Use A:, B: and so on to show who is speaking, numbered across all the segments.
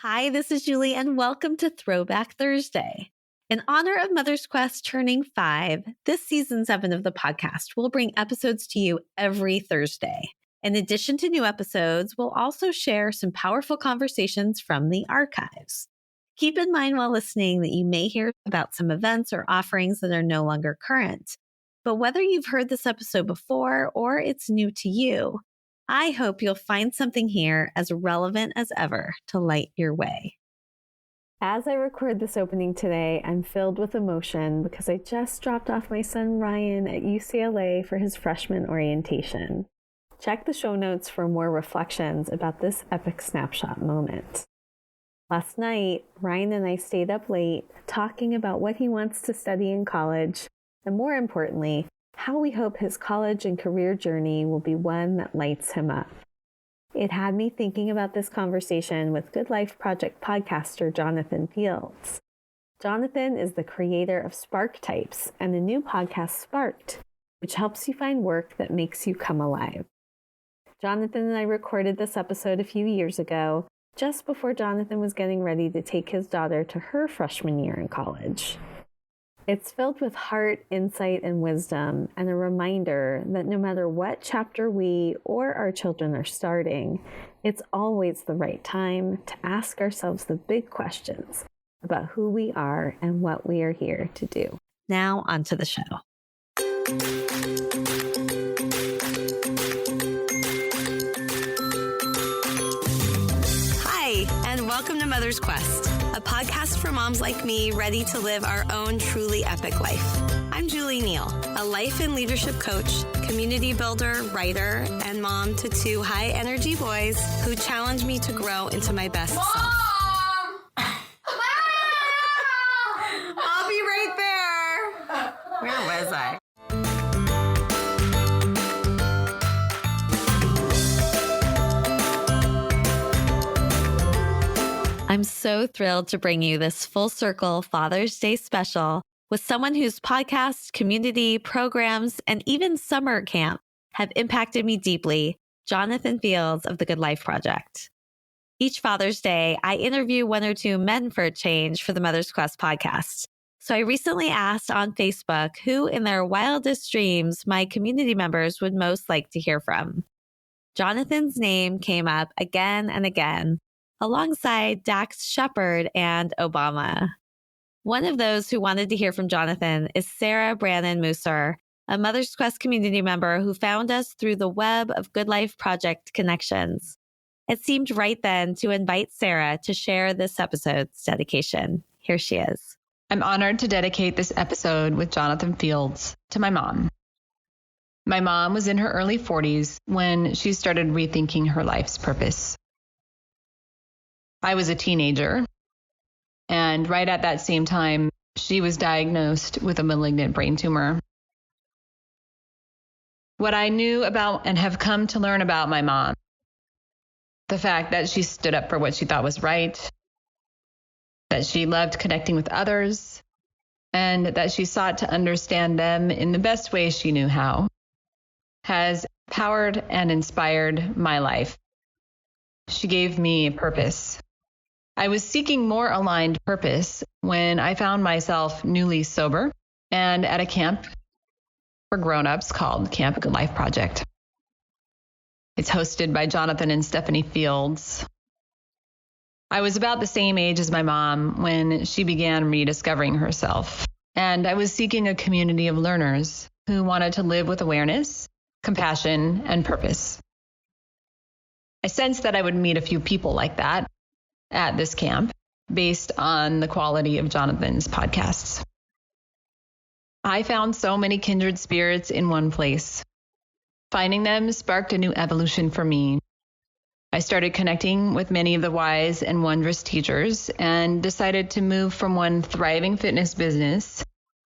A: Hi, this is Julie, and welcome to Throwback Thursday. In honor of Mother's Quest turning 5, this season 7 of the podcast will bring episodes to you every Thursday. In addition to new episodes, we'll also share some powerful conversations from the archives. Keep in mind while listening that you may hear about some events or offerings that are no longer current. But whether you've heard this episode before or it's new to you, I hope you'll find something here as relevant as ever to light your way. As I record this opening today, I'm filled with emotion because I just dropped off my son Ryan at UCLA for his freshman orientation. Check the show notes for more reflections about this epic snapshot moment. Last night, Ryan and I stayed up late talking about what he wants to study in college, and more importantly, how we hope his college and career journey will be one that lights him up. It had me thinking about this conversation with Good Life Project podcaster Jonathan Fields. Jonathan is the creator of SparkTypes and the new podcast Sparked, which helps you find work that makes you come alive. Jonathan and I recorded this episode a few years ago, just before Jonathan was getting ready to take his daughter to her freshman year in college. It's filled with heart, insight, and wisdom, and a reminder that no matter what chapter we or our children are starting, it's always the right time to ask ourselves the big questions about who we are and what we are here to do. Now, on to the show. Hi, and welcome to Mother's Quest, a podcast for moms like me ready to live our own truly epic life. I'm Julie Neal, a life and leadership coach, community builder, writer, and mom to 2 high-energy boys who challenge me to grow into my best self. I'll be right there. Where was I? I'm so thrilled to bring you this full circle Father's Day special with someone whose podcast, community, programs, and even summer camp have impacted me deeply, Jonathan Fields of the Good Life Project. Each Father's Day, I interview 1 or 2 men for a change for the Mother's Quest podcast. So I recently asked on Facebook who in their wildest dreams my community members would most like to hear from. Jonathan's name came up again and again, alongside Dax Shepard and Obama. One of those who wanted to hear from Jonathan is Sarah Brannon Musser, a Mother's Quest community member who found us through the web of Good Life Project connections. It seemed right then to invite Sarah to share this episode's dedication. Here she is.
B: I'm honored to dedicate this episode with Jonathan Fields to my mom. My mom was in her early 40s when she started rethinking her life's purpose. I was a teenager, and right at that same time, she was diagnosed with a malignant brain tumor. What I knew about and have come to learn about my mom, the fact that she stood up for what she thought was right, that she loved connecting with others, and that she sought to understand them in the best way she knew how, has powered and inspired my life. She gave me a purpose. I was seeking more aligned purpose when I found myself newly sober and at a camp for grown-ups called Camp Good Life Project. It's hosted by Jonathan and Stephanie Fields. I was about the same age as my mom when she began rediscovering herself, and I was seeking a community of learners who wanted to live with awareness, compassion, and purpose. I sensed that I would meet a few people like that at this camp based on the quality of Jonathan's podcasts. I found so many kindred spirits in one place. Finding them sparked a new evolution for me. I started connecting with many of the wise and wondrous teachers and decided to move from one thriving fitness business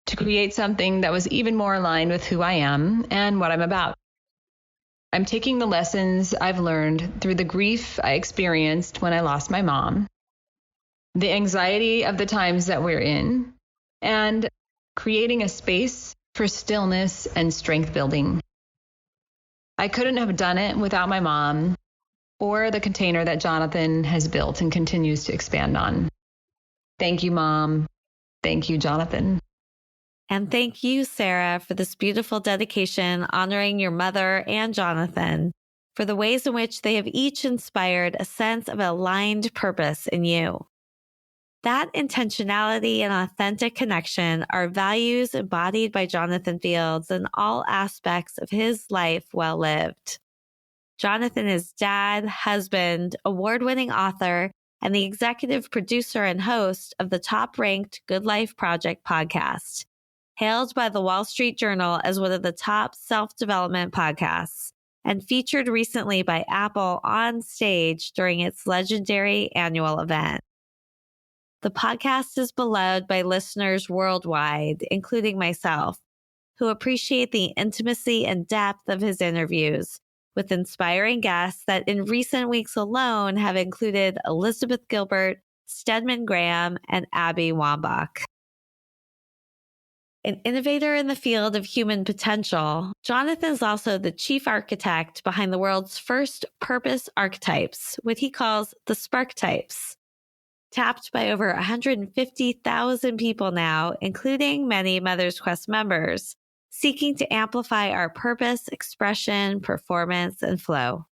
B: to create something that was even more aligned with who I am and what I'm about. I'm taking the lessons I've learned through the grief I experienced when I lost my mom, the anxiety of the times that we're in, and creating a space for stillness and strength building. I couldn't have done it without my mom or the container that Jonathan has built and continues to expand on. Thank you, Mom. Thank you, Jonathan.
A: And thank you, Sarah, for this beautiful dedication honoring your mother and Jonathan for the ways in which they have each inspired a sense of aligned purpose in you. That intentionality and authentic connection are values embodied by Jonathan Fields in all aspects of his life well lived. Jonathan is dad, husband, award-winning author, and the executive producer and host of the top-ranked Good Life Project podcast, hailed by the Wall Street Journal as one of the top self-development podcasts, and featured recently by Apple on stage during its legendary annual event. The podcast is beloved by listeners worldwide, including myself, who appreciate the intimacy and depth of his interviews with inspiring guests that in recent weeks alone have included Elizabeth Gilbert, Stedman Graham, and Abby Wambach. An innovator in the field of human potential, Jonathan is also the chief architect behind the world's first purpose archetypes, what he calls the SparkTypes. Tapped by over 150,000 people now, including many Mother's Quest members, seeking to amplify our purpose, expression, performance, and flow.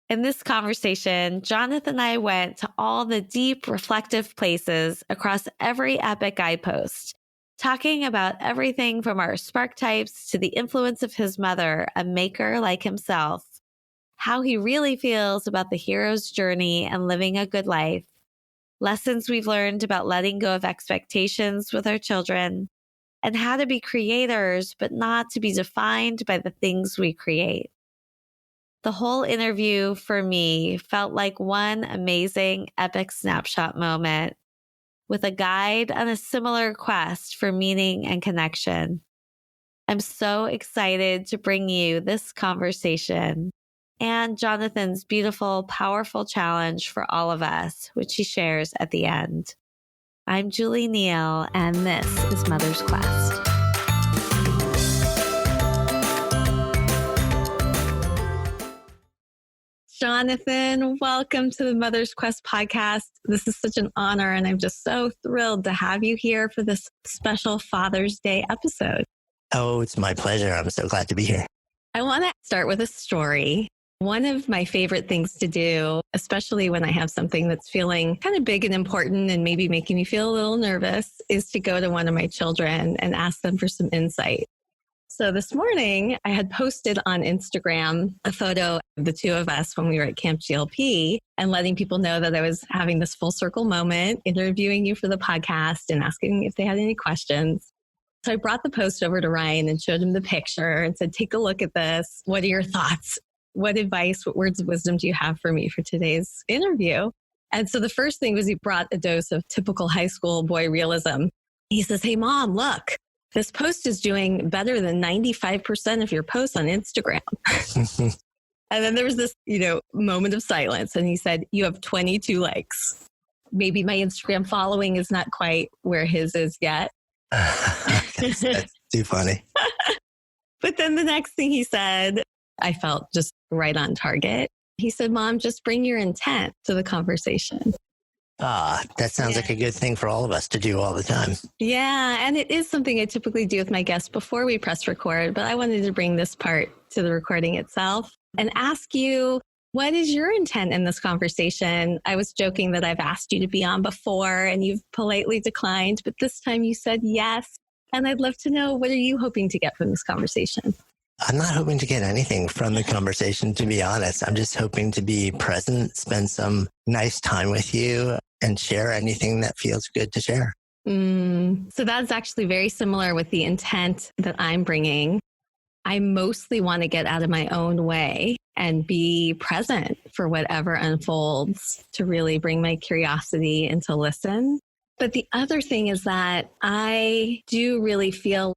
A: In this conversation, Jonathan and I went to all the deep, reflective places across every epic guidepost, talking about everything from our SparkTypes to the influence of his mother, a maker like himself, how he really feels about the hero's journey and living a good life, lessons we've learned about letting go of expectations with our children, and how to be creators, but not to be defined by the things we create. The whole interview for me felt like one amazing epic snapshot moment with a guide on a similar quest for meaning and connection. I'm so excited to bring you this conversation and Jonathan's beautiful, powerful challenge for all of us, which he shares at the end. I'm Julie Neal, and this is Mother's Quest. Jonathan, welcome to the Mother's Quest podcast. This is such an honor, and I'm just so thrilled to have you here for this special Father's Day episode.
C: Oh, it's my pleasure. I'm so glad to be here.
A: I want to start with a story. One of my favorite things to do, especially when I have something that's feeling kind of big and important and maybe making me feel a little nervous, is to go to one of my children and ask them for some insight. So this morning, I had posted on Instagram a photo of the two of us when we were at Camp GLP and letting people know that I was having this full circle moment, interviewing you for the podcast and asking if they had any questions. So I brought the post over to Ryan and showed him the picture and said, take a look at this. What are your thoughts? What advice, what words of wisdom do you have for me for today's interview? And so the first thing was he brought a dose of typical high school boy realism. He says, hey, Mom, look, this post is doing better than 95% of your posts on Instagram. And then there was this, moment of silence. And he said, you have 22 likes. Maybe my Instagram following is not quite where his is yet.
C: That's too funny.
A: But then the next thing he said, I felt just right on target. He said, Mom, just bring your intent to the conversation.
C: That sounds like a good thing for all of us to do all the time.
A: Yeah. And it is something I typically do with my guests before we press record, but I wanted to bring this part to the recording itself and ask you, what is your intent in this conversation? I was joking that I've asked you to be on before and you've politely declined, but this time you said yes. And I'd love to know, what are you hoping to get from this conversation?
C: I'm not hoping to get anything from the conversation, to be honest. I'm just hoping to be present, spend some nice time with you, and share anything that feels good to share.
A: So that's actually very similar with the intent that I'm bringing. I mostly want to get out of my own way and be present for whatever unfolds, to really bring my curiosity and to listen. But the other thing is that I do really feel,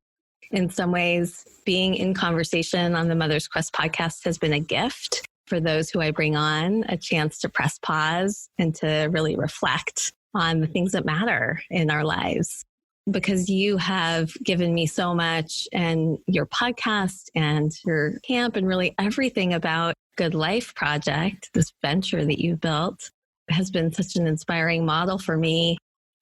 A: in some ways, being in conversation on the Mother's Quest podcast has been a gift for those who I bring on, a chance to press pause and to really reflect on the things that matter in our lives. because you have given me so much, and your podcast and your camp and really everything about Good Life Project, this venture that you built, has been such an inspiring model for me.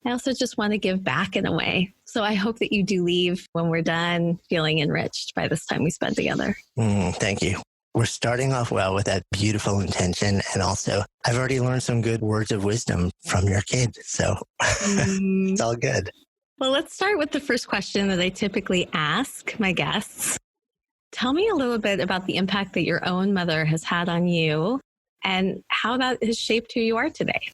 A: I also just want to give back in a way. So I hope that you do leave when we're done feeling enriched by this time we spend together.
C: Thank you. We're starting off well with that beautiful intention. And also, I've already learned some good words of wisdom from your kid. So it's all good.
A: Well, let's start with the first question that I typically ask my guests. Tell me a little bit about the impact that your own mother has had on you and how that has shaped who you are today.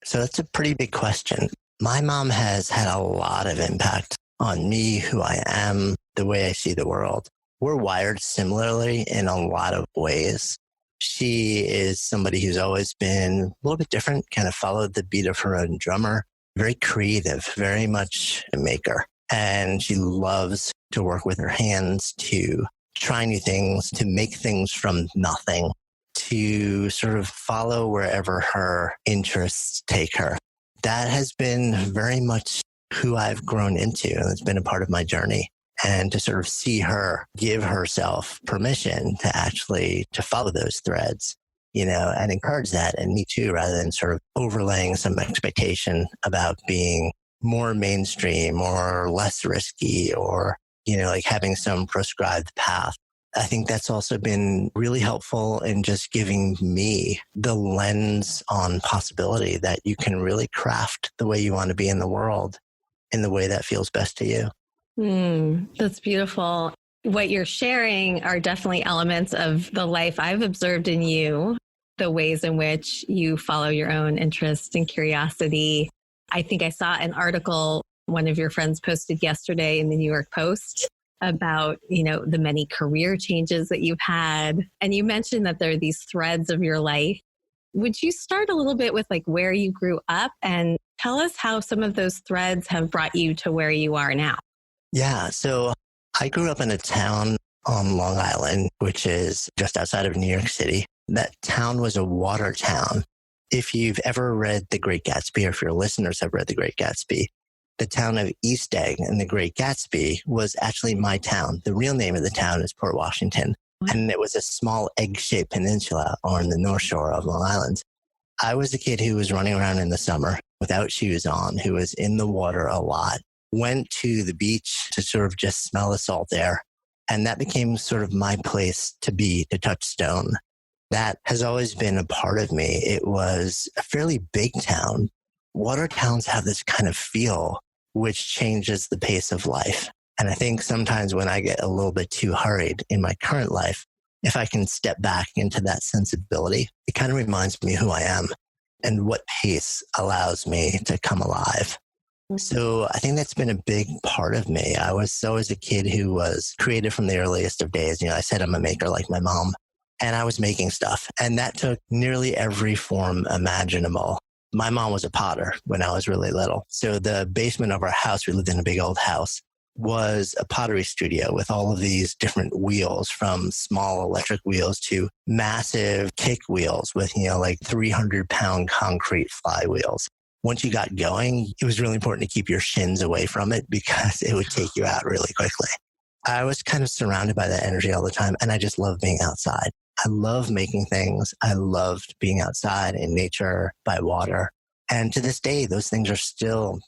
C: So that's a pretty big question. My mom has had a lot of impact on me, who I am, the way I see the world. We're wired similarly in a lot of ways. She is somebody who's always been a little bit different, kind of followed the beat of her own drummer, very creative, very much a maker. And she loves to work with her hands, to try new things, to make things from nothing, to sort of follow wherever her interests take her. That has been very much who I've grown into, and it's been a part of my journey. And to sort of see her give herself permission to actually to follow those threads, and encourage that in me too, rather than sort of overlaying some expectation about being more mainstream or less risky or, like having some prescribed path. I think that's also been really helpful in just giving me the lens on possibility that you can really craft the way you want to be in the world in the way that feels best to you.
A: That's beautiful. What you're sharing are definitely elements of the life I've observed in you, the ways in which you follow your own interest and curiosity. I think I saw an article one of your friends posted yesterday in the New York Post about, the many career changes that you've had. And you mentioned that there are these threads of your life. Would you start a little bit with where you grew up and tell us how some of those threads have brought you to where you are now?
C: Yeah. So I grew up in a town on Long Island, which is just outside of New York City. That town was a water town. If you've ever read The Great Gatsby, or if your listeners have read The Great Gatsby, the town of East Egg in The Great Gatsby was actually my town. The real name of the town is Port Washington. And it was a small egg-shaped peninsula on the North Shore of Long Island. I was a kid who was running around in the summer without shoes on, who was in the water a lot, went to the beach to sort of just smell the salt air. And that became sort of my place to be, to touch stone. That has always been a part of me. It was a fairly big town. Water towns have this kind of feel which changes the pace of life. And I think sometimes when I get a little bit too hurried in my current life, if I can step back into that sensibility, it kind of reminds me who I am and what pace allows me to come alive. So I think that's been a big part of me. I was always a kid who was creative from the earliest of days. I said I'm a maker like my mom, and I was making stuff. And that took nearly every form imaginable. My mom was a potter when I was really little. So the basement of our house, we lived in a big old house, was a pottery studio with all of these different wheels, from small electric wheels to massive kick wheels with, 300-pound concrete flywheels. Once you got going, it was really important to keep your shins away from it because it would take you out really quickly. I was kind of surrounded by that energy all the time, and I just love being outside. I love making things. I loved being outside in nature, by water. And to this day, those things are still,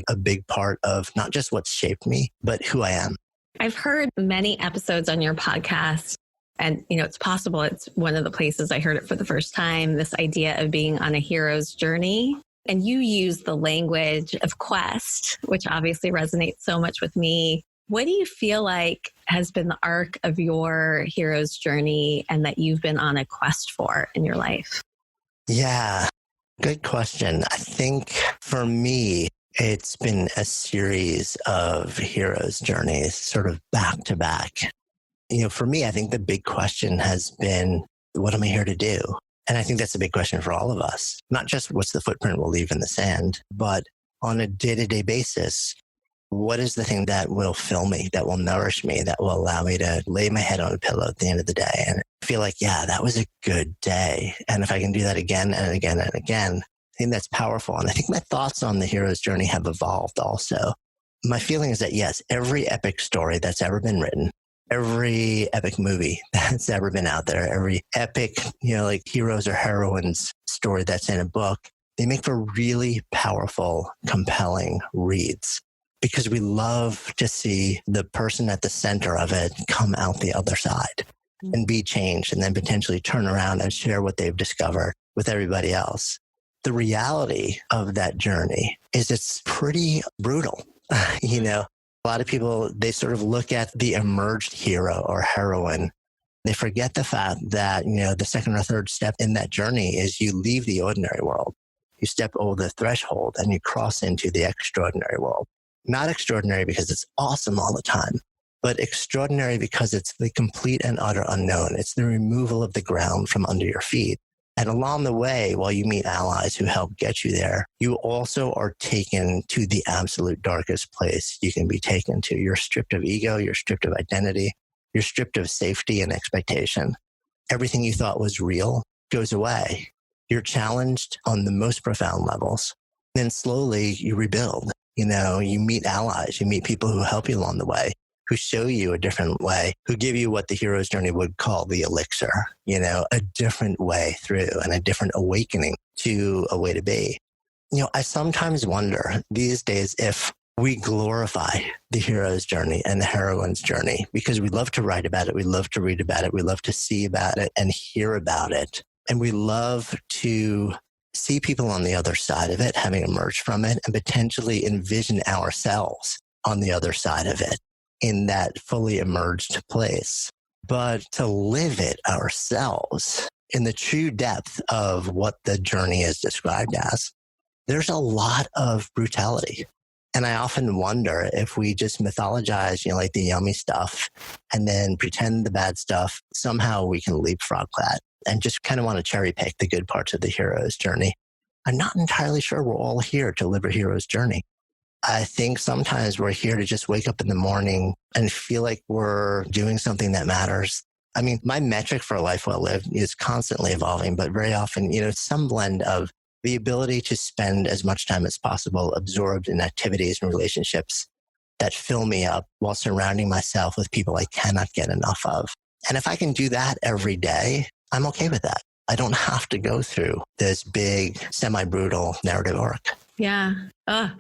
C: a big part of not just what's shaped me, but who I am.
A: I've heard many episodes on your podcast, and, it's possible it's one of the places I heard it for the first time, this idea of being on a hero's journey. And you use the language of quest, which obviously resonates so much with me. What do you feel like has been the arc of your hero's journey and that you've been on a quest for in your life?
C: Yeah, good question. I think for me, it's been a series of hero's journeys sort of back to back. For me, I think the big question has been, what am I here to do? And I think that's a big question for all of us. Not just what's the footprint we'll leave in the sand, but on a day-to-day basis, what is the thing that will fill me, that will nourish me, that will allow me to lay my head on a pillow at the end of the day and feel like, yeah, that was a good day. And if I can do that again and again and again, I think that's powerful. And I think my thoughts on the hero's journey have evolved also. My feeling is that, yes, every epic story that's ever been written, every epic movie that's ever been out there, every epic, like heroes or heroines story that's in a book, they make for really powerful, compelling reads because we love to see the person at the center of it come out the other side and be changed and then potentially turn around and share what they've discovered with everybody else. The reality of that journey is it's pretty brutal. A lot of people, they sort of look at the emerged hero or heroine. They forget the fact that, the second or third step in that journey is you leave the ordinary world. You step over the threshold and you cross into the extraordinary world. Not extraordinary because it's awesome all the time, but extraordinary because it's the complete and utter unknown. It's the removal of the ground from under your feet. And along the way, while you meet allies who help get you there, you also are taken to the absolute darkest place you can be taken to. You're stripped of ego, you're stripped of identity, you're stripped of safety and expectation. Everything you thought was real goes away. You're challenged on the most profound levels. Then slowly you rebuild. You meet allies, you meet people who help you along the way, who show you a different way, who give you what the hero's journey would call the elixir, a different way through and a different awakening to a way to be. I sometimes wonder these days if we glorify the hero's journey and the heroine's journey because we love to write about it. We love to read about it. We love to see about it and hear about it. And we love to see people on the other side of it, having emerged from it, and potentially envision ourselves on the other side of it in that fully emerged place. But to live it ourselves in the true depth of what the journey is described as, there's a lot of brutality. And I often wonder if we just mythologize, like the yummy stuff and then pretend the bad stuff, somehow we can leapfrog that and just kind of want to cherry pick the good parts of the hero's journey. I'm not entirely sure we're all here to live a hero's journey. I think sometimes we're here to just wake up in the morning and feel like we're doing something that matters. I mean, my metric for a life well lived is constantly evolving, but very often, some blend of the ability to spend as much time as possible absorbed in activities and relationships that fill me up while surrounding myself with people I cannot get enough of. And if I can do that every day, I'm okay with that. I don't have to go through this big, semi-brutal narrative arc.
A: Yeah.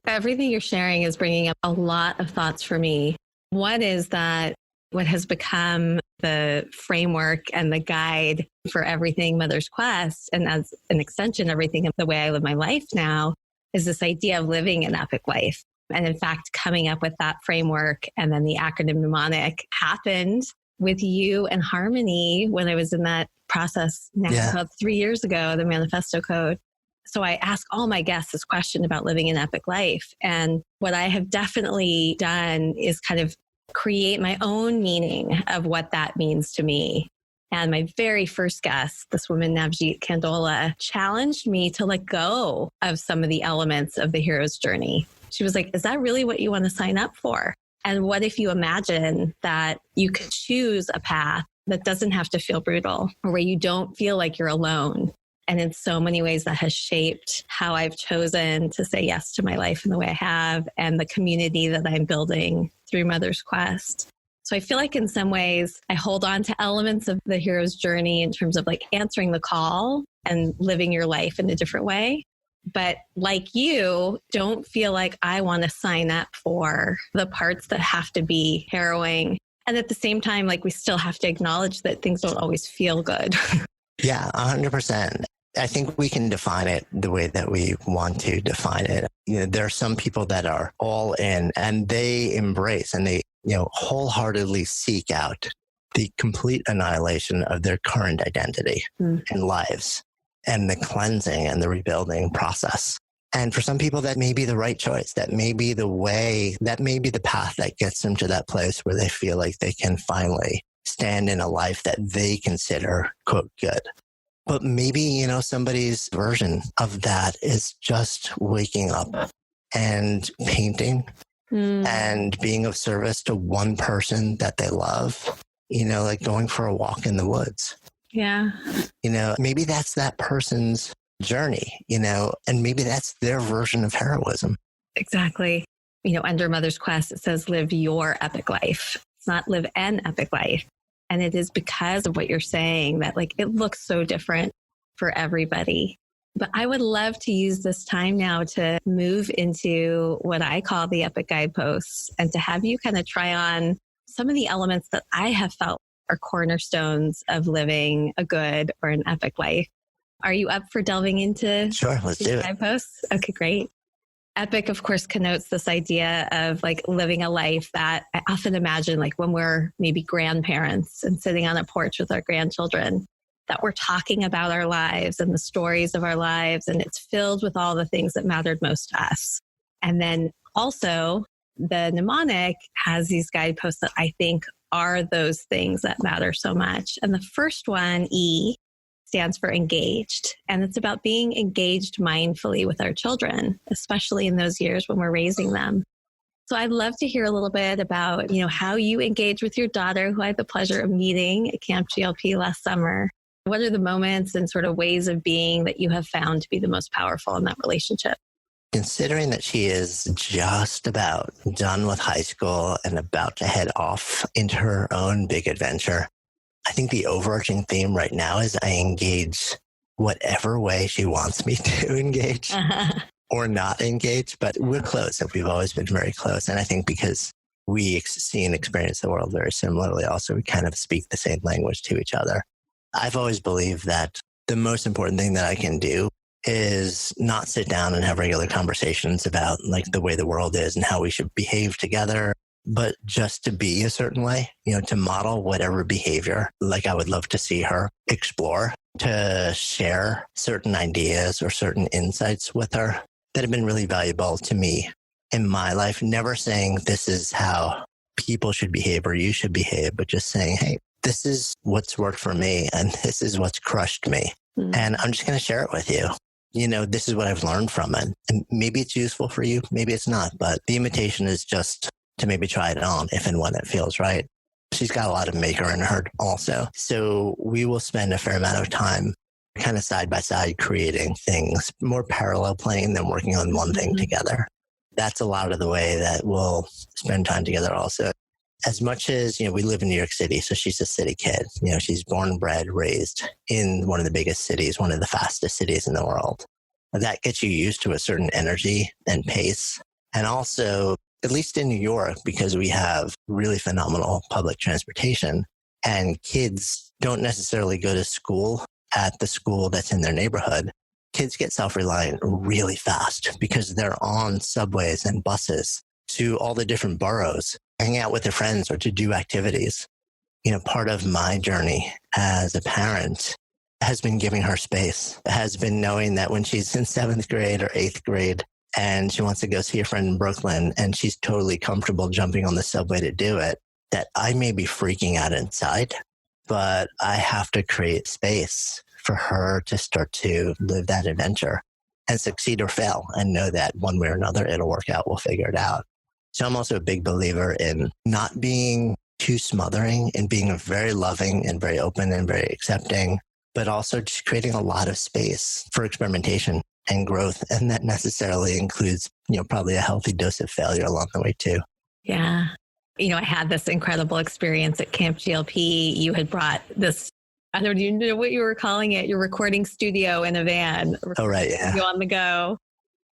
A: Everything you're sharing is bringing up a lot of thoughts for me. One is that what has become the framework and the guide for everything Mother's Quest, and as an extension, everything of the way I live my life now, is this idea of living an epic life. And in fact, coming up with that framework and then the acronym mnemonic happened with you and Harmony when I was in that process about 3 years ago, the Manifesto Code. So I ask all my guests this question about living an epic life. And what I have definitely done is kind of create my own meaning of what that means to me. And my very first guest, this woman, Navjeet Kandola, challenged me to let go of some of the elements of the hero's journey. She was like, is that really what you want to sign up for? And what if you imagine that you could choose a path that doesn't have to feel brutal, or where you don't feel like you're alone? And in so many ways that has shaped how I've chosen to say yes to my life in the way I have and the community that I'm building through Mother's Quest. So I feel like in some ways I hold on to elements of the hero's journey in terms of like answering the call and living your life in a different way. But like you, don't feel like I want to sign up for the parts that have to be harrowing. And at the same time, like we still have to acknowledge that things don't always feel good.
C: Yeah, 100%. I think we can define it the way that we want to define it. There are some people that are all in and they embrace and they, wholeheartedly seek out the complete annihilation of their current identity and lives and the cleansing and the rebuilding process. And for some people, that may be the right choice. That may be the way, that may be the path that gets them to that place where they feel like they can finally stand in a life that they consider, quote, good. But maybe, somebody's version of that is just waking up and painting and being of service to one person that they love, like going for a walk in the woods.
A: Yeah.
C: Maybe that's that person's journey, and maybe that's their version of heroism.
A: Exactly. under Mother's Quest, it says live your epic life. It's not live an epic life. And it is because of what you're saying that like it looks so different for everybody. But I would love to use this time now to move into what I call the epic guideposts and to have you kind of try on some of the elements that I have felt are cornerstones of living a good or an epic life. Are you up for delving into
C: Sure, let's do it.
A: guideposts? Okay, great. Epic, of course, connotes this idea of like living a life that I often imagine like when we're maybe grandparents and sitting on a porch with our grandchildren, that we're talking about our lives and the stories of our lives. And it's filled with all the things that mattered most to us. And then also the mnemonic has these guideposts that I think are those things that matter so much. And the first one, E, stands for engaged. And it's about being engaged mindfully with our children, especially in those years when we're raising them. So I'd love to hear a little bit about, how you engage with your daughter, who I had the pleasure of meeting at Camp GLP last summer. What are the moments and sort of ways of being that you have found to be the most powerful in that relationship?
C: Considering that she is just about done with high school and about to head off into her own big adventure, I think the overarching theme right now is I engage whatever way she wants me to engage or not engage, but we're close and we've always been very close. And I think because we see and experience the world very similarly, also we kind of speak the same language to each other. I've always believed that the most important thing that I can do is not sit down and have regular conversations about like the way the world is and how we should behave together, but just to be a certain way, to model whatever behavior, like I would love to see her explore, to share certain ideas or certain insights with her that have been really valuable to me in my life. Never saying this is how people should behave or you should behave, but just saying, hey, this is what's worked for me and this is what's crushed me. Mm-hmm. And I'm just going to share it with you. This is what I've learned from it. And maybe it's useful for you, maybe it's not, but the invitation is just to maybe try it on if and when it feels right. She's got a lot of maker in her also. So we will spend a fair amount of time kind of side by side creating things, more parallel playing than working on one thing together. That's a lot of the way that we'll spend time together also. As much as, we live in New York City, so she's a city kid. She's born, bred, raised in one of the biggest cities, one of the fastest cities in the world. That gets you used to a certain energy and pace. And also, at least in New York, because we have really phenomenal public transportation and kids don't necessarily go to school at the school that's in their neighborhood. Kids get self-reliant really fast because they're on subways and buses to all the different boroughs, hang out with their friends or to do activities. Part of my journey as a parent has been giving her space, has been knowing that when she's in 7th grade or 8th grade and she wants to go see a friend in Brooklyn and she's totally comfortable jumping on the subway to do it, that I may be freaking out inside, but I have to create space for her to start to live that adventure and succeed or fail and know that one way or another, it'll work out. We'll figure it out. So I'm also a big believer in not being too smothering and being very loving and very open and very accepting, but also just creating a lot of space for experimentation and growth. And that necessarily includes, probably a healthy dose of failure along the way too.
A: Yeah. I had this incredible experience at Camp GLP. You had brought this, I don't even know what you were calling it, your recording studio in a van.
C: Oh, right. Yeah.
A: On the go.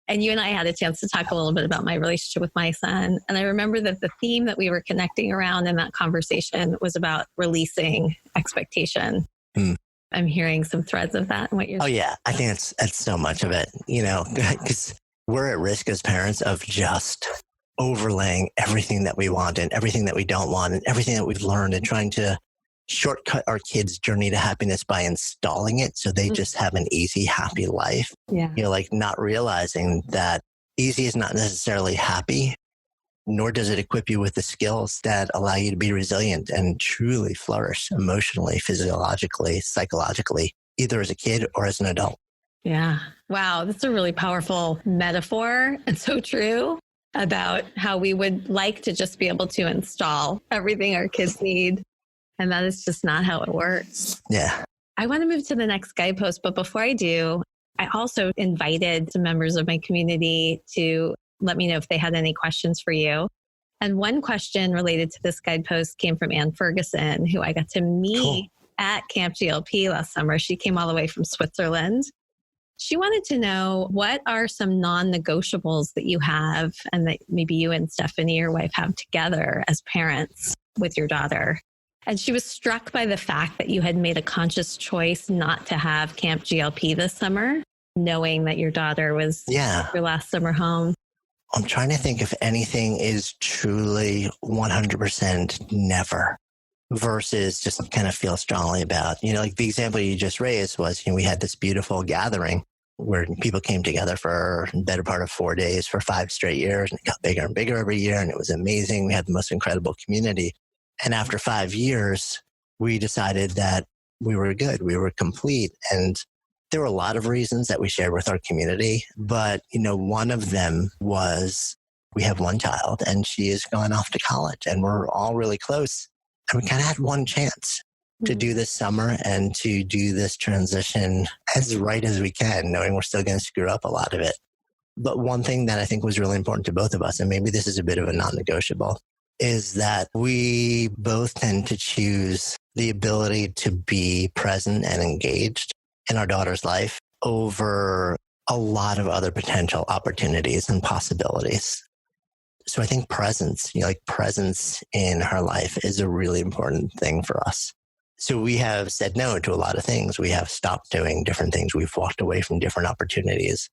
A: And you and I had a chance to talk a little bit about my relationship with my son. And I remember that the theme that we were connecting around in that conversation was about releasing expectation. I'm hearing some threads of that in what you're saying.
C: Oh, yeah. I think it's so much of it, because we're at risk as parents of just overlaying everything that we want and everything that we don't want and everything that we've learned and trying to shortcut our kids' journey to happiness by installing it so they just have an easy, happy life.
A: Yeah.
C: Not realizing that easy is not necessarily happy, nor does it equip you with the skills that allow you to be resilient and truly flourish emotionally, physiologically, psychologically, either as a kid or as an adult.
A: Yeah. Wow. That's a really powerful metaphor and so true about how we would like to just be able to install everything our kids need. And that is just not how it works.
C: Yeah.
A: I want to move to the next guidepost, but before I do, I also invited some members of my community to let me know if they had any questions for you. And one question related to this guidepost came from Ann Ferguson, who I got to meet at Camp GLP last summer. She came all the way from Switzerland. She wanted to know, what are some non-negotiables that you have and that maybe you and Stephanie, your wife, have together as parents with your daughter? And she was struck by the fact that you had made a conscious choice not to have Camp GLP this summer, knowing that your daughter was your last summer home.
C: I'm trying to think if anything is truly 100% never versus just kind of feel strongly about. Like the example you just raised was, we had this beautiful gathering where people came together for the better part of 4 days for 5 straight years, and it got bigger and bigger every year, and it was amazing. We had the most incredible community. And after 5 years, we decided that we were good. We were complete. And there were a lot of reasons that we shared with our community. But, one of them was we have one child and she is going off to college and we're all really close. And we kind of had one chance to do this summer and to do this transition as right as we can, knowing we're still going to screw up a lot of it. But one thing that I think was really important to both of us, and maybe this is a bit of a non-negotiable, is that we both tend to choose the ability to be present and engaged in our daughter's life over a lot of other potential opportunities and possibilities. So I think presence, presence in her life is a really important thing for us. So we have said no to a lot of things. We have stopped doing different things. We've walked away from different opportunities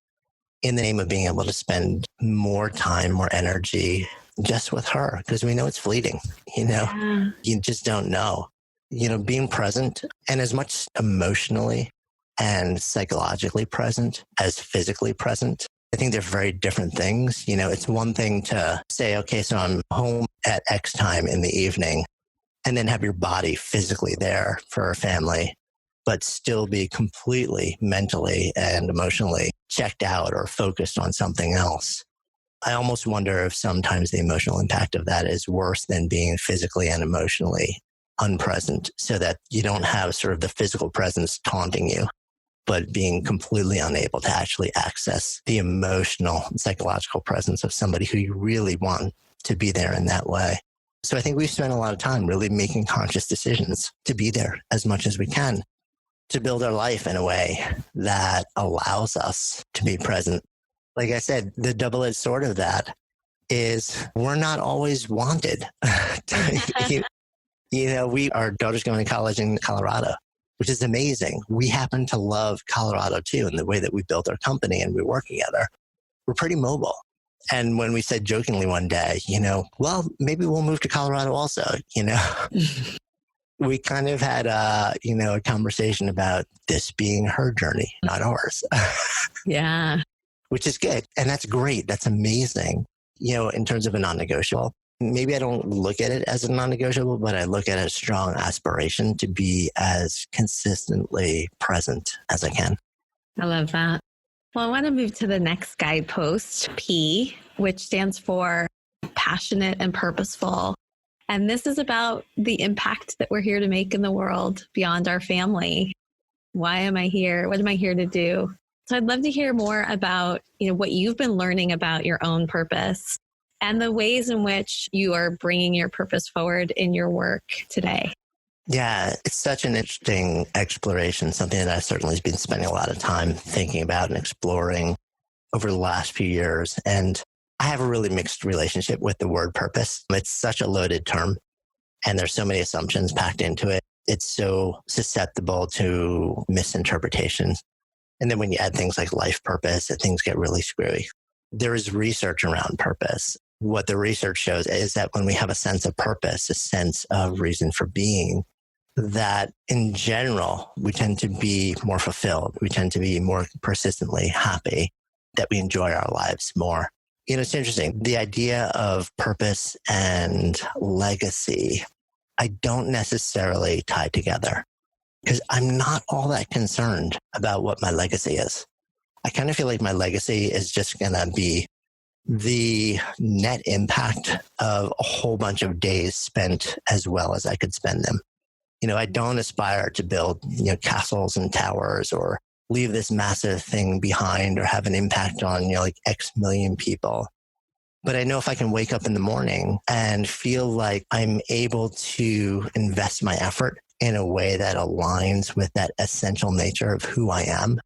C: in the name of being able to spend more time, more energy just with her, because we know it's fleeting. You just don't know. Being present, and as much emotionally and psychologically present as physically present, I think they're very different things. It's one thing to say, okay, so I'm home at X time in the evening, and then have your body physically there for our family, but still be completely mentally and emotionally checked out or focused on something else. I almost wonder if sometimes the emotional impact of that is worse than being physically and emotionally unpresent, so that you don't have sort of the physical presence taunting you, but being completely unable to actually access the emotional and psychological presence of somebody who you really want to be there in that way. So I think we've spent a lot of time really making conscious decisions to be there as much as we can, to build our life in a way that allows us to be present. Like I said, the double-edged sword of that is we're not always wanted. Our daughter's going to college in Colorado, which is amazing. We happen to love Colorado too, in the way that we built our company and we work together. We're pretty mobile. And when we said jokingly one day, well, maybe we'll move to Colorado also, we kind of had a conversation about this being her journey, not ours.
A: Yeah.
C: Which is good. And that's great. That's amazing. In terms of a non-negotiable, maybe I don't look at it as a non-negotiable, but I look at it as a strong aspiration to be as consistently present as I can.
A: I love that. Well, I want to move to the next guidepost, P, which stands for passionate and purposeful. And this is about the impact that we're here to make in the world beyond our family. Why am I here? What am I here to do? So I'd love to hear more about, what you've been learning about your own purpose and the ways in which you are bringing your purpose forward in your work today.
C: Yeah, it's such an interesting exploration, something that I've certainly been spending a lot of time thinking about and exploring over the last few years. And I have a really mixed relationship with the word purpose. It's such a loaded term, and there's so many assumptions packed into it. It's so susceptible to misinterpretation. And then when you add things like life purpose, things get really screwy. There is research around purpose. What the research shows is that when we have a sense of purpose, a sense of reason for being, that in general, we tend to be more fulfilled. We tend to be more persistently happy, that we enjoy our lives more. It's interesting. The idea of purpose and legacy, I don't necessarily tie together, because I'm not all that concerned about what my legacy is. I kind of feel like my legacy is just going to be the net impact of a whole bunch of days spent as well as I could spend them. I don't aspire to build, castles and towers or leave this massive thing behind or have an impact on, like X million people. But I know if I can wake up in the morning and feel like I'm able to invest my effort in a way that aligns with that essential nature of who I am,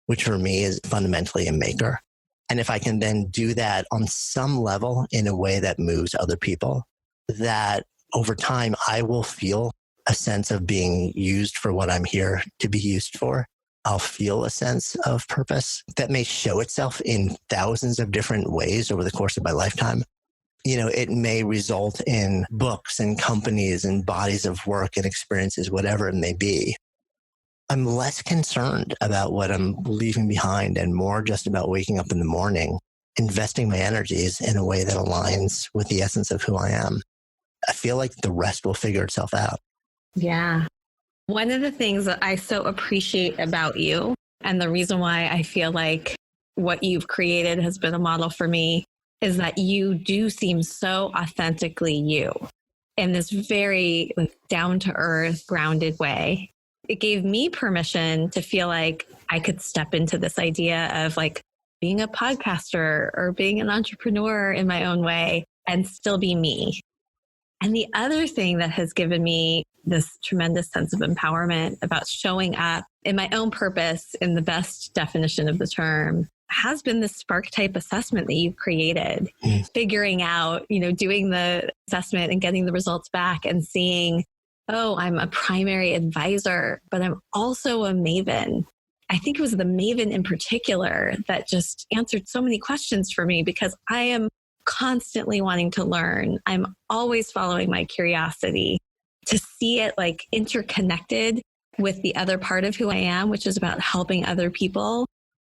C: which for me is fundamentally a maker. And if I can then do that on some level in a way that moves other people, that over time I will feel a sense of being used for what I'm here to be used for. I'll feel a sense of purpose that may show itself in thousands of different ways over the course of my lifetime. It may result in books and companies and bodies of work and experiences, whatever it may be. I'm less concerned about what I'm leaving behind and more just about waking up in the morning, investing my energies in a way that aligns with the essence of who I am. I feel like the rest will figure itself out.
A: Yeah. One of the things that I so appreciate about you, and the reason why I feel like what you've created has been a model for me, is that you do seem so authentically you in this very down to earth, grounded way. It gave me permission to feel like I could step into this idea of being a podcaster or being an entrepreneur in my own way and still be me. And the other thing that has given me this tremendous sense of empowerment about showing up in my own purpose in the best definition of the term has been the SparkType assessment that you've created. Figuring out, doing the assessment and getting the results back and seeing, oh, I'm a primary advisor, but I'm also a maven. I think it was the maven in particular that just answered so many questions for me because I am constantly wanting to learn. I'm always following my curiosity. To see it interconnected with the other part of who I am, which is about helping other people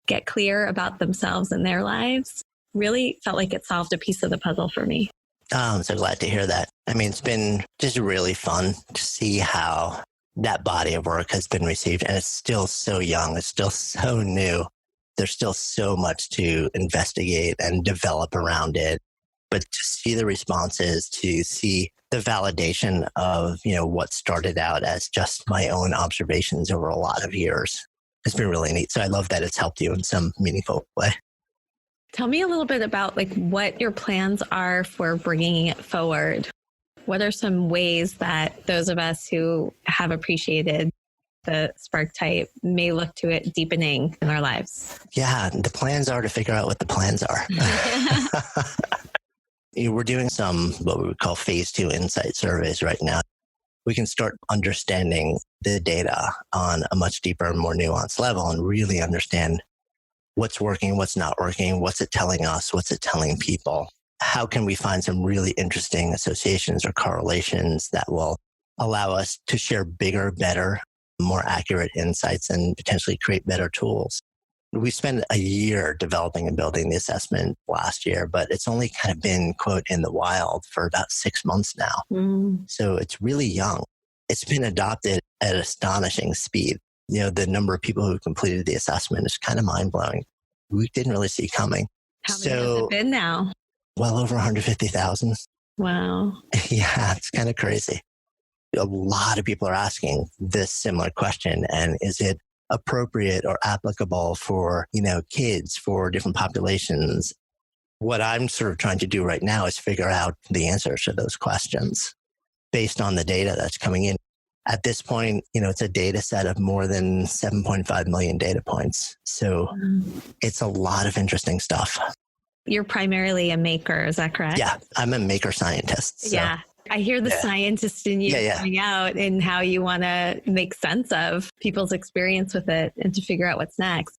A: get clear about themselves and their lives, really felt like it solved a piece of the puzzle for me.
C: Oh, I'm so glad to hear that. I mean, it's been just really fun to see how that body of work has been received. And it's still so young. It's still so new. There's still so much to investigate and develop around it. But to see the responses, to see the validation of, what started out as just my own observations over a lot of years has been really neat. So I love that it's helped you in some meaningful way.
A: Tell me a little bit about what your plans are for bringing it forward. What are some ways that those of us who have appreciated the SparkType may look to it deepening in our lives?
C: Yeah, the plans are to figure out what the plans are. We're doing some what we would call phase 2 insight surveys right now. We can start understanding the data on a much deeper and more nuanced level and really understand what's working, what's not working, what's it telling us, what's it telling people. How can we find some really interesting associations or correlations that will allow us to share bigger, better, more accurate insights and potentially create better tools? We spent a year developing and building the assessment last year, but it's only kind of been, quote, in the wild for about 6 months now. So it's really young. It's been adopted at astonishing speed. The number of people who completed the assessment is kind of mind-blowing. We didn't really see coming.
A: How many has it been now?
C: Well over 150,000.
A: Wow.
C: Yeah, it's kind of crazy. A lot of people are asking this similar question. And is it appropriate or applicable for, kids, for different populations? What I'm sort of trying to do right now is figure out the answers to those questions based on the data that's coming in. At this point, it's a data set of more than 7.5 million data points. So it's a lot of interesting stuff.
A: You're primarily a maker, is that correct?
C: Yeah, I'm a maker scientist. So.
A: Yeah. I hear the scientist in you coming out and how you want to make sense of people's experience with it and to figure out what's next.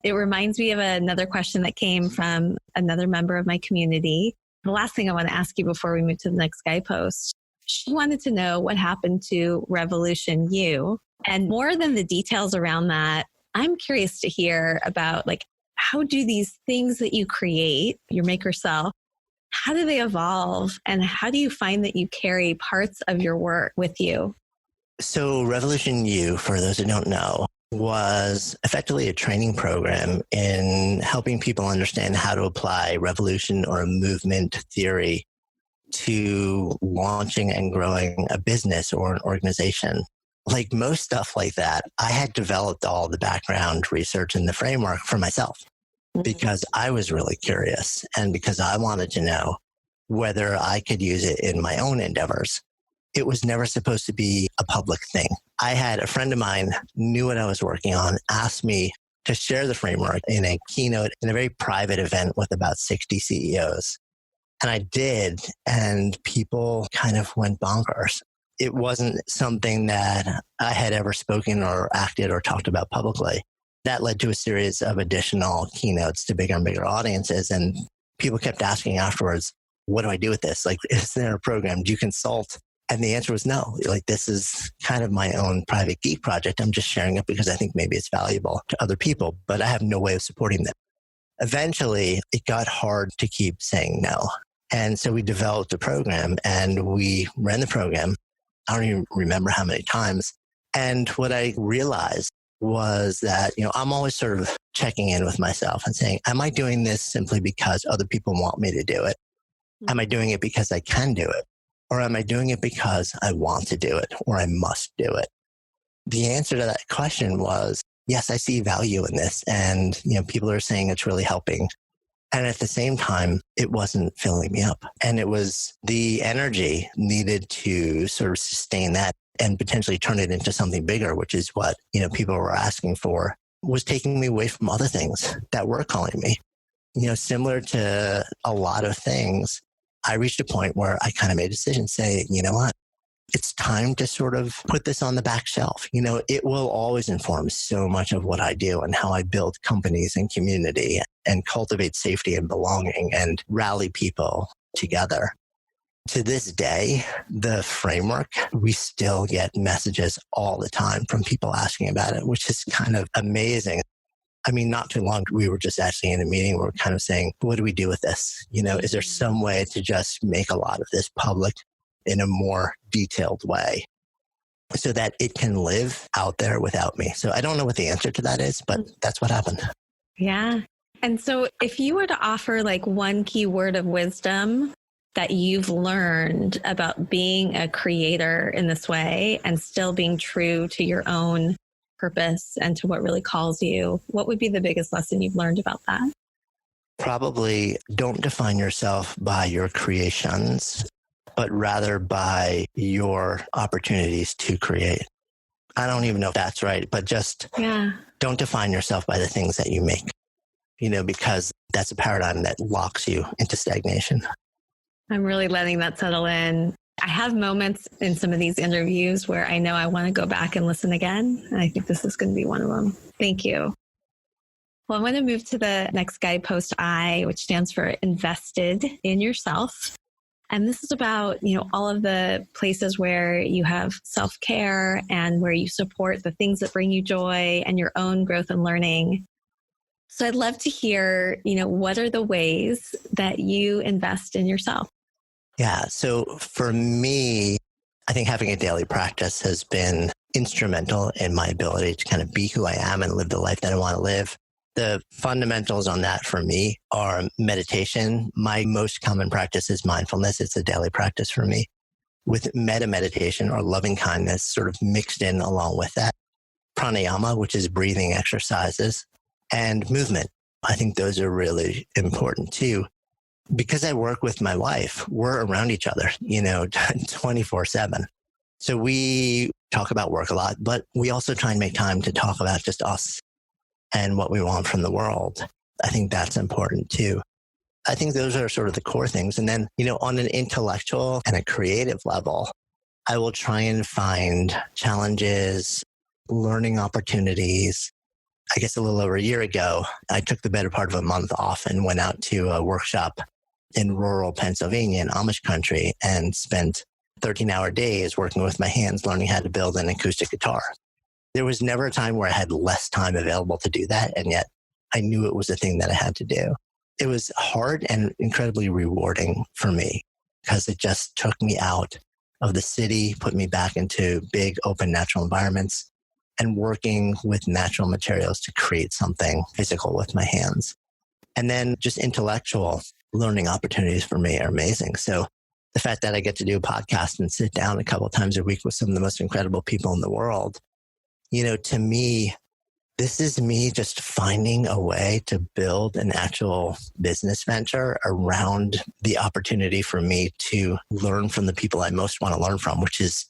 A: It reminds me of another question that came from another member of my community. The last thing I want to ask you before we move to the next guidepost, she wanted to know what happened to Revolution U. And more than the details around that, I'm curious to hear about how do these things that you create, your maker self, how do they evolve and how do you find that you carry parts of your work with you?
C: So Revolution U, for those who don't know, was effectively a training program in helping people understand how to apply revolution or a movement theory to launching and growing a business or an organization. Like most stuff like that, I had developed all the background research and the framework for myself. because I was really curious and because I wanted to know whether I could use it in my own endeavors. It was never supposed to be a public thing. I had a friend of mine knew what I was working on, asked me to share the framework in a keynote in a very private event with about 60 CEOs. And I did, and people kind of went bonkers. It wasn't something that I had ever spoken or acted or talked about publicly. That led to a series of additional keynotes to bigger and bigger audiences. And people kept asking afterwards, what do I do with this? Like, is there a program? Do you consult? And the answer was no. Like, this is kind of my own private geek project. I'm just sharing it because I think maybe it's valuable to other people, but I have no way of supporting them. Eventually, it got hard to keep saying no. And so we developed a program and we ran the program. I don't even remember how many times. And what I realized was that, I'm always sort of checking in with myself and saying, am I doing this simply because other people want me to do it? Am I doing it because I can do it? Or am I doing it because I want to do it or I must do it? The answer to that question was, yes, I see value in this. And, people are saying it's really helping. And at the same time, it wasn't filling me up. And it was the energy needed to sort of sustain that and potentially turn it into something bigger, which is what, people were asking for, was taking me away from other things that were calling me. Similar to a lot of things, I reached a point where I kind of made a decision, say, you know what? It's time to sort of put this on the back shelf. It will always inform so much of what I do and how I build companies and community and cultivate safety and belonging and rally people together. To this day, the framework, we still get messages all the time from people asking about it, which is kind of amazing. I mean, not too long, we were just actually in a meeting where we're kind of saying, what do we do with this? Is there some way to just make a lot of this public in a more detailed way so that it can live out there without me? So I don't know what the answer to that is, but that's what happened.
A: Yeah. And so if you were to offer like one key word of wisdom that you've learned about being a creator in this way and still being true to your own purpose and to what really calls you, what would be the biggest lesson you've learned about that?
C: Probably don't define yourself by your creations, but rather by your opportunities to create. I don't even know if that's right, but just don't define yourself by the things that you make, because that's a paradigm that locks you into stagnation.
A: I'm really letting that settle in. I have moments in some of these interviews where I know I want to go back and listen again. And I think this is going to be one of them. Thank you. Well, I'm going to move to the next guidepost I, which stands for invested in yourself. And this is about, all of the places where you have self-care and where you support the things that bring you joy and your own growth and learning. So I'd love to hear, what are the ways that you invest in yourself?
C: Yeah. So for me, I think having a daily practice has been instrumental in my ability to kind of be who I am and live the life that I want to live. The fundamentals on that for me are meditation. My most common practice is mindfulness. It's a daily practice for me, with metta meditation or loving kindness sort of mixed in along with that. Pranayama, which is breathing exercises, and movement. I think those are really important too. Because I work with my wife, we're around each other, 24/7. So we talk about work a lot, but we also try and make time to talk about just us and what we want from the world. I think that's important too. I think those are sort of the core things. And then, on an intellectual and a creative level, I will try and find challenges, learning opportunities. I guess a little over a year ago, I took the better part of a month off and went out to a workshop in rural Pennsylvania in Amish country and spent 13-hour days working with my hands, learning how to build an acoustic guitar. There was never a time where I had less time available to do that. And yet I knew it was a thing that I had to do. It was hard and incredibly rewarding for me because it just took me out of the city, put me back into big, open, natural environments and working with natural materials to create something physical with my hands. And then just intellectual learning opportunities for me are amazing. So the fact that I get to do a podcast and sit down a couple of times a week with some of the most incredible people in the world, to me, This is me just finding a way to build an actual business venture around the opportunity for me to learn from the people I most want to learn from, which is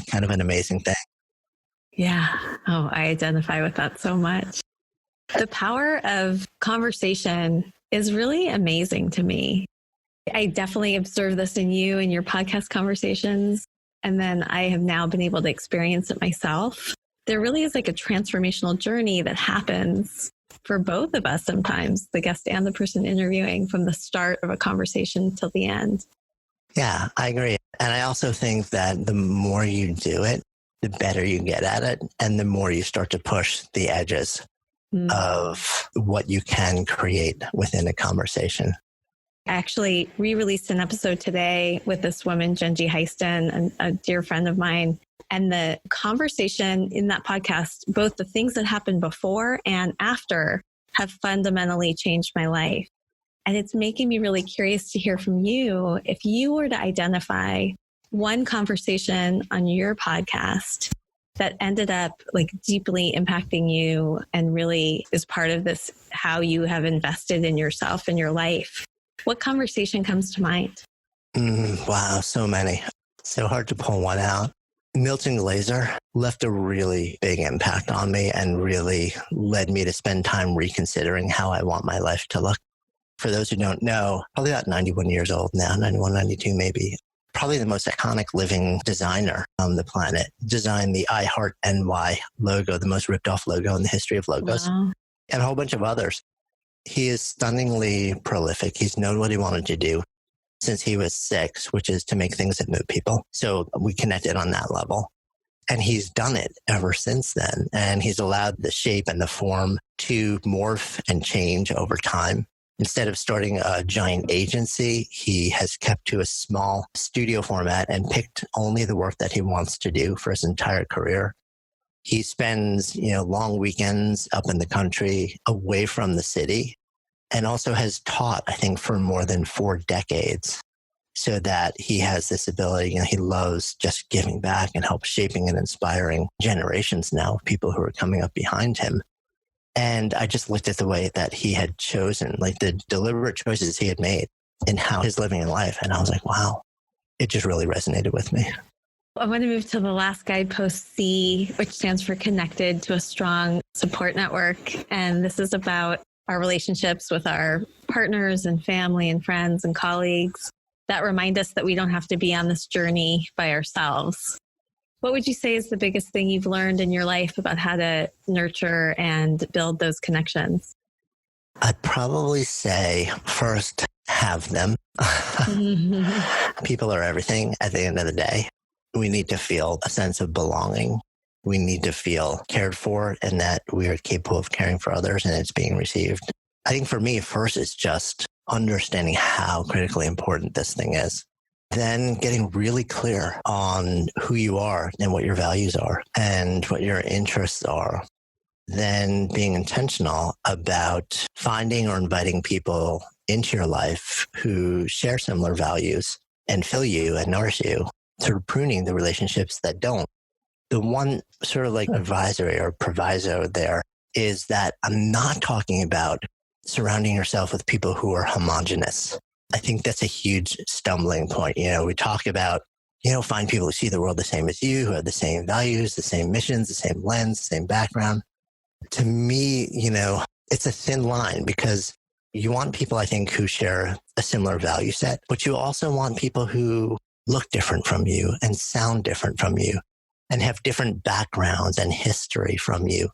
C: kind of an amazing thing.
A: Yeah. Oh, I identify with that so much. The power of conversation is really amazing to me. I definitely observe this in you and your podcast conversations. And then I have now been able to experience it myself. There really is like a transformational journey that happens for both of us sometimes, the guest and the person interviewing, from the start of a conversation till the end.
C: Yeah, I agree. And I also think that the more you do it, the better you get at it. And the more you start to push the edges of what you can create within a conversation.
A: I actually re-released an episode today with this woman, Genji Heiston, a dear friend of mine. And the conversation in that podcast, both the things that happened before and after, have fundamentally changed my life. And it's making me really curious to hear from you. If you were to identify one conversation on your podcast that ended up like deeply impacting you and really is part of this, how you have invested in yourself and your life, what conversation comes to mind?
C: Wow, so many. So hard to pull one out. Milton Glaser left a really big impact on me and really led me to spend time reconsidering how I want my life to look. For those who don't know, probably about 91 years old now, 91, 92 maybe. Probably the most iconic living designer on the planet. Designed the I Heart NY logo, the most ripped off logo in the history of logos, and a whole bunch of others. He is stunningly prolific. He's known what he wanted to do since he was 6, which is to make things that move people. So we connected on that level. And he's done it ever since then. And he's allowed the shape and the form to morph and change over time. Instead of starting a giant agency, he has kept to a small studio format and picked only the work that he wants to do for his entire career. He spends, long weekends up in the country away from the city, and also has taught, I think, for more than 4 decades, so that he has this ability. He loves just giving back and help shaping and inspiring generations now of people who are coming up behind him. And I just looked at the way that he had chosen, like the deliberate choices he had made in how he's living in life. And I was like, wow, it just really resonated with me.
A: I want to move to the last guidepost, C, which stands for connected to a strong support network. And this is about our relationships with our partners and family and friends and colleagues that remind us that we don't have to be on this journey by ourselves. What would you say is the biggest thing you've learned in your life about how to nurture and build those connections?
C: I'd probably say first, have them. People are everything at the end of the day. We need to feel a sense of belonging. We need to feel cared for and that we are capable of caring for others and it's being received. I think for me, first is just understanding how critically important this thing is. Then getting really clear on who you are and what your values are and what your interests are. Then being intentional about finding or inviting people into your life who share similar values and fill you and nourish you, sort of pruning the relationships that don't. The one sort of like advisory or proviso there is that I'm not talking about surrounding yourself with people who are homogenous. I think that's a huge stumbling point. We talk about, find people who see the world the same as you, who have the same values, the same missions, the same lens, the same background. To me, it's a thin line because you want people, I think, who share a similar value set, but you also want people who look different from you and sound different from you and have different backgrounds and history from you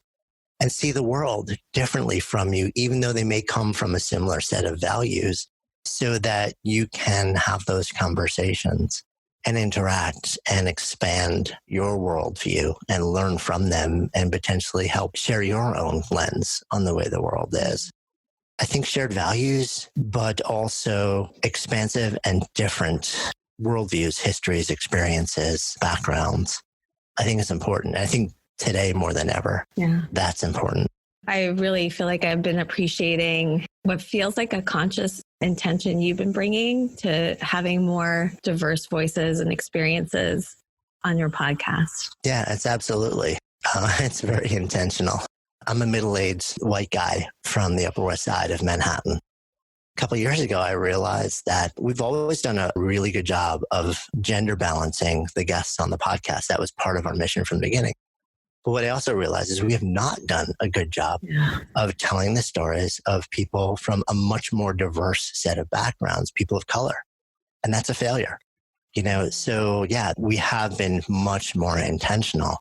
C: and see the world differently from you, even though they may come from a similar set of values, so that you can have those conversations and interact and expand your worldview and learn from them and potentially help share your own lens on the way the world is. I think shared values, but also expansive and different worldviews, histories, experiences, backgrounds. I think it's important. I think today more than ever, that's important.
A: I really feel like I've been appreciating what feels like a conscious intention you've been bringing to having more diverse voices and experiences on your podcast.
C: Yeah, it's absolutely. It's very intentional. I'm a middle-aged white guy from the Upper West Side of Manhattan. A couple of years ago, I realized that we've always done a really good job of gender balancing the guests on the podcast. That was part of our mission from the beginning. But what I also realized is we have not done a good job of telling the stories of people from a much more diverse set of backgrounds, people of color. And that's a failure. So yeah, we have been much more intentional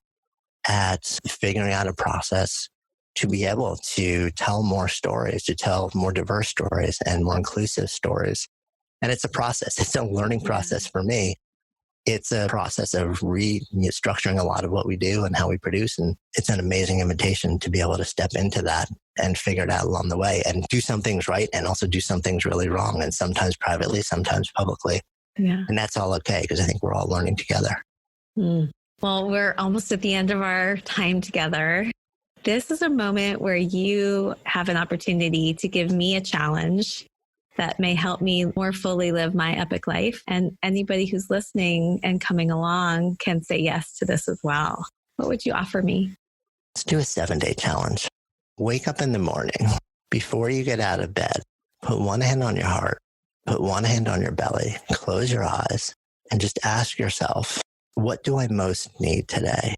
C: at figuring out a process to be able to tell more stories, to tell more diverse stories and more inclusive stories. And it's a process. It's a learning process for me. It's a process of restructuring a lot of what we do and how we produce. And it's an amazing invitation to be able to step into that and figure it out along the way and do some things right and also do some things really wrong. And sometimes privately, sometimes publicly. Yeah. And that's all okay because I think we're all learning together.
A: Well, we're almost at the end of our time together. This is a moment where you have an opportunity to give me a challenge that may help me more fully live my epic life. And anybody who's listening and coming along can say yes to this as well. What would you offer me?
C: Let's do a 7-day challenge. Wake up in the morning. Before you get out of bed, put one hand on your heart, put one hand on your belly, close your eyes, and just ask yourself, what do I most need today?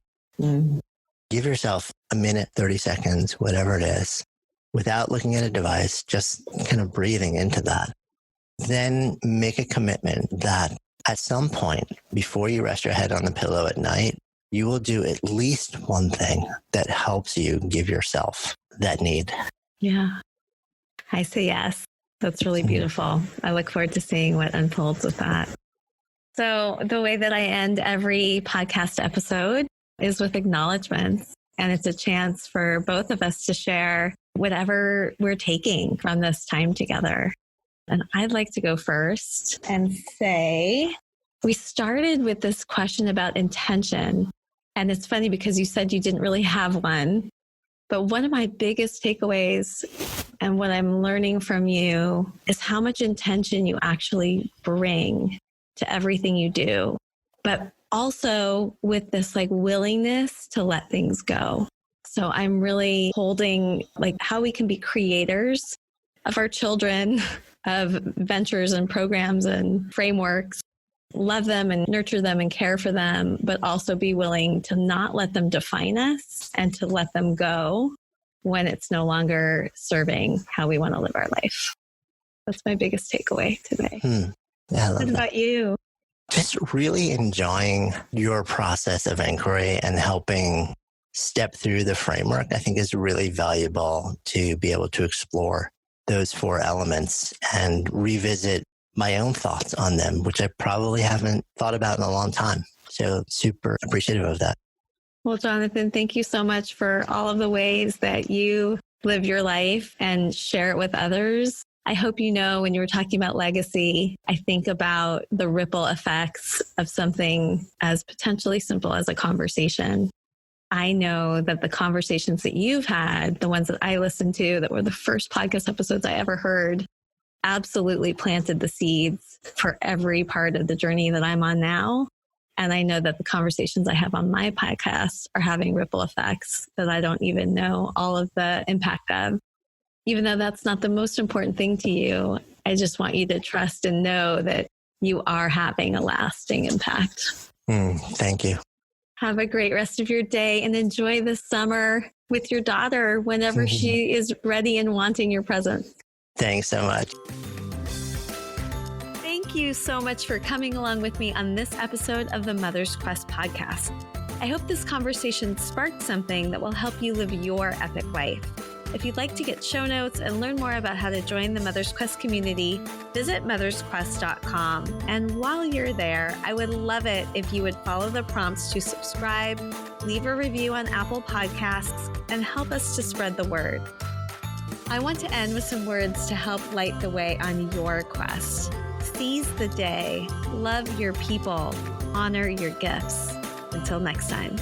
C: Give yourself a minute, 30 seconds, whatever it is, without looking at a device, just kind of breathing into that. Then make a commitment that at some point before you rest your head on the pillow at night, you will do at least one thing that helps you give yourself that need.
A: Yeah. I say yes. That's really beautiful. I look forward to seeing what unfolds with that. So the way that I end every podcast episode is with acknowledgements. And it's a chance for both of us to share whatever we're taking from this time together. And I'd like to go first and say, we started with this question about intention. And it's funny because you said you didn't really have one. But one of my biggest takeaways and what I'm learning from you is how much intention you actually bring to everything you do. But also with this willingness to let things go. So I'm really holding how we can be creators of our children, of ventures and programs and frameworks, love them and nurture them and care for them, but also be willing to not let them define us and to let them go when it's no longer serving how we want to live our life. That's my biggest takeaway today.
C: Yeah, I love
A: what about you?
C: Just really enjoying your process of inquiry and helping step through the framework, I think is really valuable to be able to explore those 4 elements and revisit my own thoughts on them, which I probably haven't thought about in a long time. So super appreciative of that.
A: Well, Jonathan, thank you so much for all of the ways that you live your life and share it with others. I hope you know when you were talking about legacy, I think about the ripple effects of something as potentially simple as a conversation. I know that the conversations that you've had, the ones that I listened to that were the first podcast episodes I ever heard, absolutely planted the seeds for every part of the journey that I'm on now. And I know that the conversations I have on my podcast are having ripple effects that I don't even know all of the impact of. Even though that's not the most important thing to you, I just want you to trust and know that you are having a lasting impact.
C: Thank you.
A: Have a great rest of your day and enjoy the summer with your daughter whenever she is ready and wanting your presence.
C: Thanks so much.
A: Thank you so much for coming along with me on this episode of the Mother's Quest podcast. I hope this conversation sparked something that will help you live your epic life. If you'd like to get show notes and learn more about how to join the Mother's Quest community, visit mothersquest.com. And while you're there, I would love it if you would follow the prompts to subscribe, leave a review on Apple Podcasts, and help us to spread the word. I want to end with some words to help light the way on your quest. Seize the day, love your people, honor your gifts. Until next time.